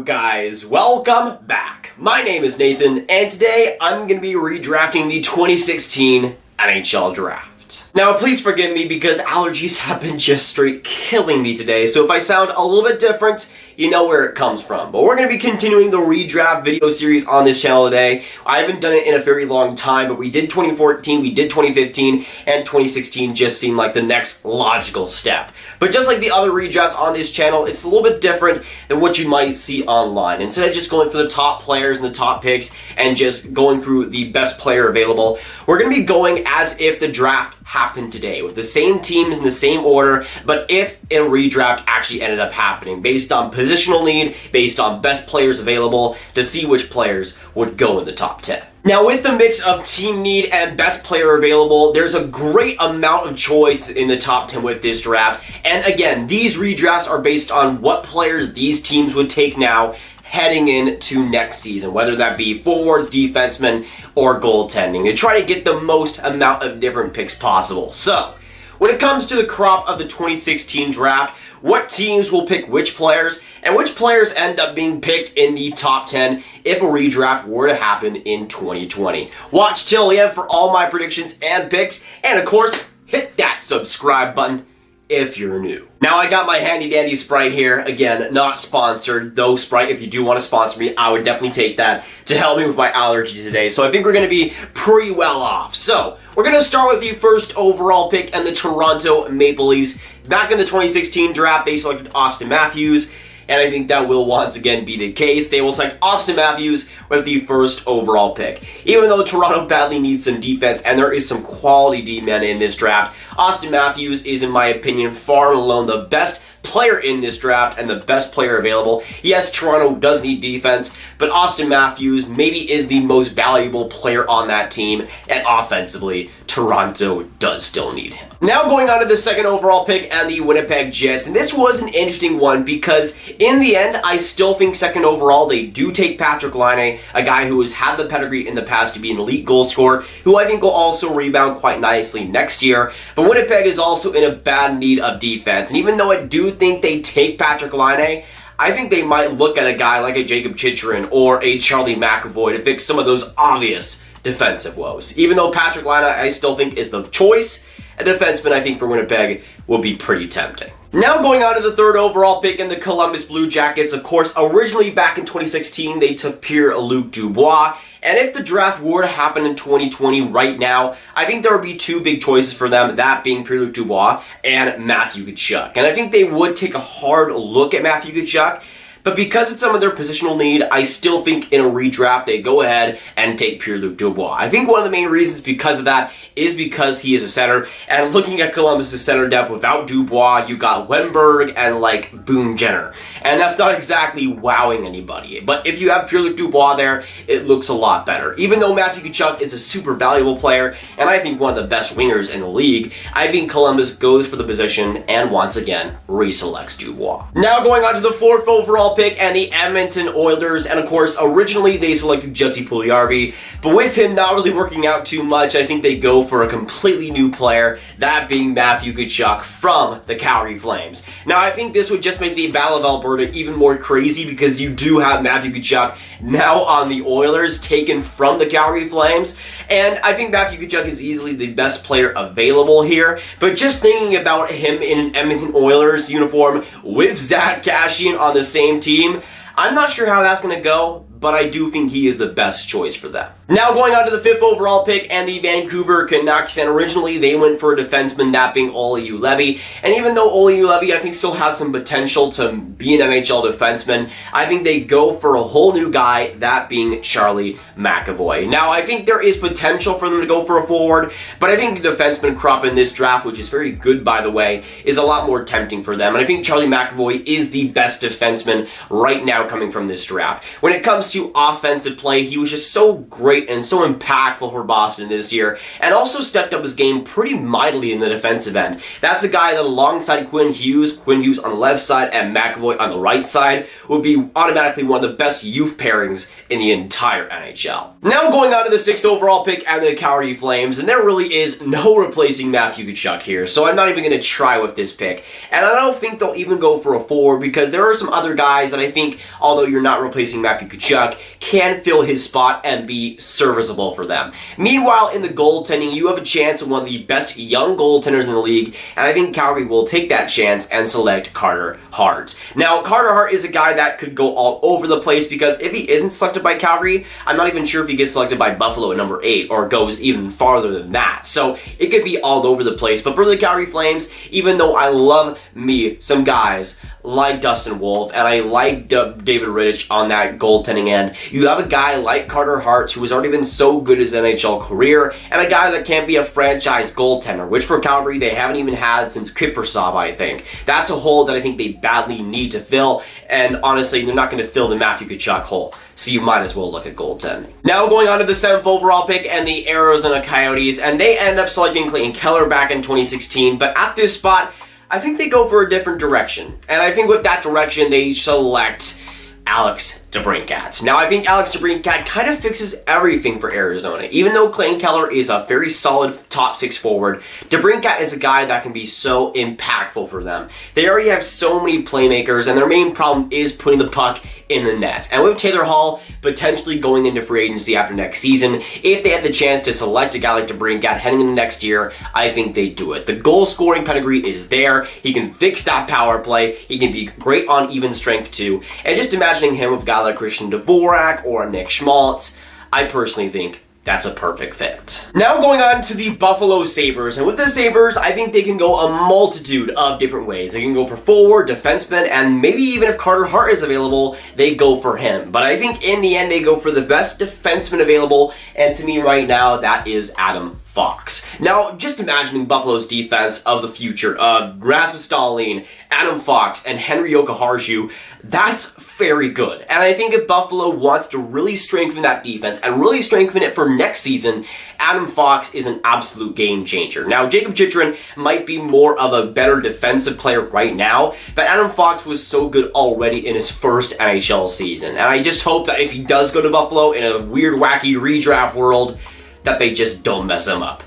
Yo guys, welcome back. My name is Nathan, and today I'm going to be redrafting the 2016 NHL Draft. Now please forgive me because allergies have been just straight killing me today, so if I sound a little bit different, you know where it comes from. But we're going to be continuing the redraft video series on this channel today. I haven't done it in a very long time, but we did 2014, we did 2015, and 2016 just seemed like the next logical step. But just like the other redrafts on this channel, it's a little bit different than what you might see online. Instead of just going for the top players and the top picks and just going through the best player available, we're going to be going as if the draft happened today, with the same teams in the same order, but if a redraft actually ended up happening, based on positional need, based on best players available, to see which players would go in the top 10. Now, with the mix of team need and best player available, there's a great amount of choice in the top 10 with this draft. And again, these redrafts are based on what players these teams would take now heading into next season, whether that be forwards, defensemen, or goaltending, to try to get the most amount of different picks possible. So, when it comes to the crop of the 2016 draft, what teams will pick which players, and which players end up being picked in the top 10 if a redraft were to happen in 2020. Watch till the end for all my predictions and picks, and of course, hit that subscribe button if you're new. Now I got my handy dandy Sprite here, again, not sponsored, though Sprite, if you do want to sponsor me, I would definitely take that to help me with my allergies today, so I think we're going to be pretty well off. So, we're going to start with the first overall pick and the Toronto Maple Leafs. Back in the 2016 draft, they selected Auston Matthews, and I think that will once again be the case. They will select Auston Matthews with the first overall pick. Even though Toronto badly needs some defense, and there is some quality D-men in this draft, Auston Matthews is, in my opinion, far and alone the best player in this draft and the best player available. Yes, Toronto does need defense, but Auston Matthews maybe is the most valuable player on that team, and offensively, Toronto does still need him. Now going on to the second overall pick and the Winnipeg Jets, and this was an interesting one because in the end, I still think second overall, they do take Patrik Laine, a guy who has had the pedigree in the past to be an elite goal scorer, who I think will also rebound quite nicely next year, but Winnipeg is also in a bad need of defense, and even though I do think they take Patrik Laine, I think they might look at a guy like a Jakob Chychrun or a Charlie McAvoy to fix some of those obvious defensive woes. Even though Patrik Laine, I still think, is the choice, a defenseman I think for Winnipeg will be pretty tempting. Now going on to the third overall pick in the Columbus Blue Jackets, of course, originally back in 2016, they took Pierre-Luc Dubois, and if the draft were to happen in 2020 right now, I think there would be two big choices for them, that being Pierre-Luc Dubois and Matthew Tkachuk. And I think they would take a hard look at Matthew Tkachuk, but because it's some of their positional need, I still think in a redraft they go ahead and take Pierre-Luc Dubois. I think one of the main reasons because of that is because he is a center, and looking at Columbus' center depth without Dubois, you got Wenberg and like Boone Jenner, and that's not exactly wowing anybody. But if you have Pierre-Luc Dubois there, it looks a lot better. Even though Matthew Tkachuk is a super valuable player, and I think one of the best wingers in the league, I think Columbus goes for the position and once again reselects Dubois. Now going on to the fourth overall pick and the Edmonton Oilers, and of course originally they selected Jesse Puljujarvi, but with him not really working out too much, I think they go for a completely new player, that being Matthew Tkachuk from the Calgary Flames. Now I think this would just make the Battle of Alberta even more crazy because you do have Matthew Tkachuk now on the Oilers, taken from the Calgary Flames, and I think Matthew Tkachuk is easily the best player available here, but just thinking about him in an Edmonton Oilers uniform with Zack Kassian on the same team, I'm not sure how that's going to go, but I do think he is the best choice for them. Now going on to the fifth overall pick and the Vancouver Canucks, and originally they went for a defenseman, that being Olli Juolevi, and even though Olli Juolevi I think still has some potential to be an NHL defenseman, I think they go for a whole new guy, that being Charlie McAvoy. Now I think there is potential for them to go for a forward, but I think the defenseman crop in this draft, which is very good by the way, is a lot more tempting for them, and I think Charlie McAvoy is the best defenseman right now coming from this draft. When it comes to offensive play, he was just so great great and so impactful for Boston this year, and also stepped up his game pretty mightily in the defensive end. That's a guy that alongside Quinn Hughes on the left side and McAvoy on the right side would be automatically one of the best youth pairings in the entire NHL. Now going on to the 6th overall pick and the Calgary Flames, and there really is no replacing Matthew Tkachuk here, so I'm not even going to try with this pick. And I don't think they'll even go for a forward, because there are some other guys that I think, although you're not replacing Matthew Tkachuk, can fill his spot and be serviceable for them. Meanwhile, in the goaltending, you have a chance of one of the best young goaltenders in the league, and I think Calgary will take that chance and select Carter Hart. Now, Carter Hart is a guy that could go all over the place, because if he isn't selected by Calgary, I'm not even sure if he gets selected by Buffalo at number 8 or goes even farther than that. So it could be all over the place. But for the Calgary Flames, even though I love me some guys like Dustin Wolf and I like David Rittich on that goaltending end, you have a guy like Carter Hart who has already been so good his NHL career, and a guy that can't be a franchise goaltender, which for Calgary they haven't even had since Kiprusoff, I think. That's a hole that I think they badly need to fill, and honestly, they're not going to fill the Matthew Tkachuk hole, so you might as well look at goaltending. Now going on to the 7th overall pick and the Arizona Coyotes, and they end up selecting Clayton Keller back in 2016, but at this spot, I think they go for a different direction. And I think with that direction, they select Alex DeBrincat. Now, I think Alex DeBrincat kind of fixes everything for Arizona. Even though Clayton Keller is a very solid top 6 forward, DeBrincat is a guy that can be so impactful for them. They already have so many playmakers, and their main problem is putting the puck in the net. And with Taylor Hall potentially going into free agency after next season, if they had the chance to select a guy like DeBrincat heading into next year, I think they do it. The goal scoring pedigree is there. He can fix that power play. He can be great on even strength too. And just imagining him with a guy like Christian Dvorak or Nick Schmaltz, I personally think that's a perfect fit. Now going on to the Buffalo Sabres, and with the Sabres, I think they can go a multitude of different ways. They can go for forward, defenseman, and maybe even if Carter Hart is available, they go for him. But I think in the end, they go for the best defenseman available, and to me right now, that is Adam Fox. Now, just imagining Buffalo's defense of the future of Rasmus Dahlin, Adam Fox, and Henry Jokiharju, that's very good. And I think if Buffalo wants to really strengthen that defense and really strengthen it for next season, Adam Fox is an absolute game changer. Now, Jakob Chychrun might be more of a better defensive player right now, but Adam Fox was so good already in his first NHL season. And I just hope that if he does go to Buffalo in a weird, wacky redraft world, that they just don't mess him up.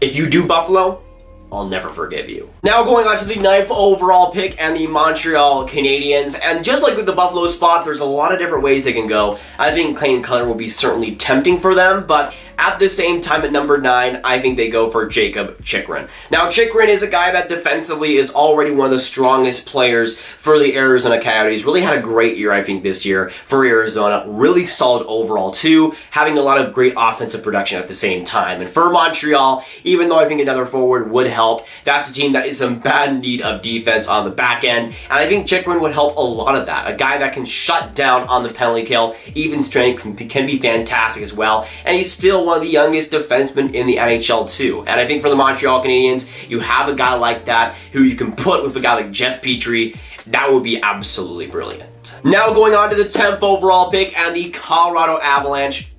If you do Buffalo, I'll never forgive you. Now going on to the 9th overall pick and the Montreal Canadiens, and just like with the Buffalo spot, there's a lot of different ways they can go. I think Clayton Keller will be certainly tempting for them, but at the same time at number 9, I think they go for Jakob Chychrun. Now Chychrun is a guy that defensively is already one of the strongest players for the Arizona Coyotes. Really had a great year, I think, this year for Arizona. Really solid overall too, having a lot of great offensive production at the same time. And for Montreal, even though I think another forward would help, that's a team that is in bad need of defense on the back end, and I think Chychrun would help a lot of that. A guy that can shut down on the penalty kill, even strength can be fantastic as well, and he's still one of the youngest defensemen in the NHL too. And I think for the Montreal Canadiens, you have a guy like that who you can put with a guy like Jeff Petrie. That would be absolutely brilliant. Now going on to the 10th overall pick and the Colorado Avalanche.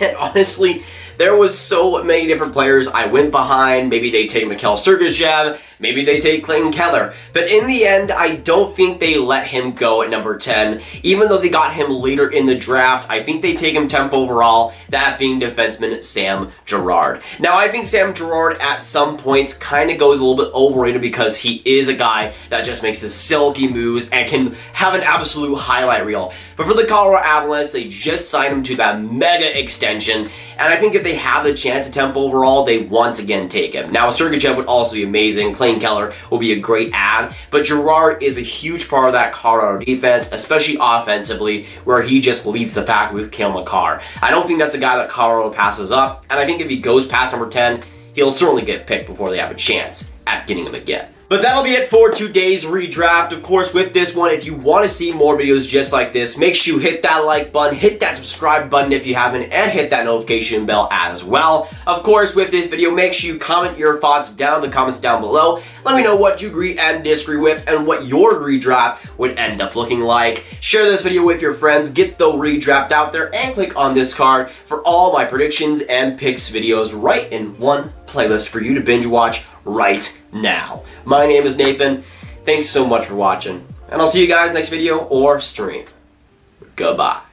And honestly, there was so many different players I went behind. Maybe they take Mikhail Sergachev, maybe they take Clayton Keller. But in the end, I don't think they let him go at number 10. Even though they got him later in the draft, I think they take him 10th overall, that being defenseman Sam Girard. Now, I think Sam Girard at some points kind of goes a little bit overrated because he is a guy that just makes the silky moves and can have an absolute highlight reel. But for the Colorado Avalanche, they just signed him to that mega extension, and I think if they have the chance at 10th overall, they once again take him. Now, Sergachev would also be amazing. Clayton Keller will be a great add, but Girard is a huge part of that Colorado defense, especially offensively, where he just leads the pack with Cale Makar. I don't think that's a guy that Colorado passes up, and I think if he goes past number 10, he'll certainly get picked before they have a chance at getting him again. But that'll be it for today's redraft. Of course, with this one, if you want to see more videos just like this, make sure you hit that like button, hit that subscribe button if you haven't, and hit that notification bell as well. Of course, with this video, make sure you comment your thoughts down in the comments down below. Let me know what you agree and disagree with and what your redraft would end up looking like. Share this video with your friends, get the redraft out there, and click on this card for all my predictions and picks videos right in one playlist for you to binge watch right now. My name is Nathan. Thanks so much for watching, and I'll see you guys next video or stream. Goodbye.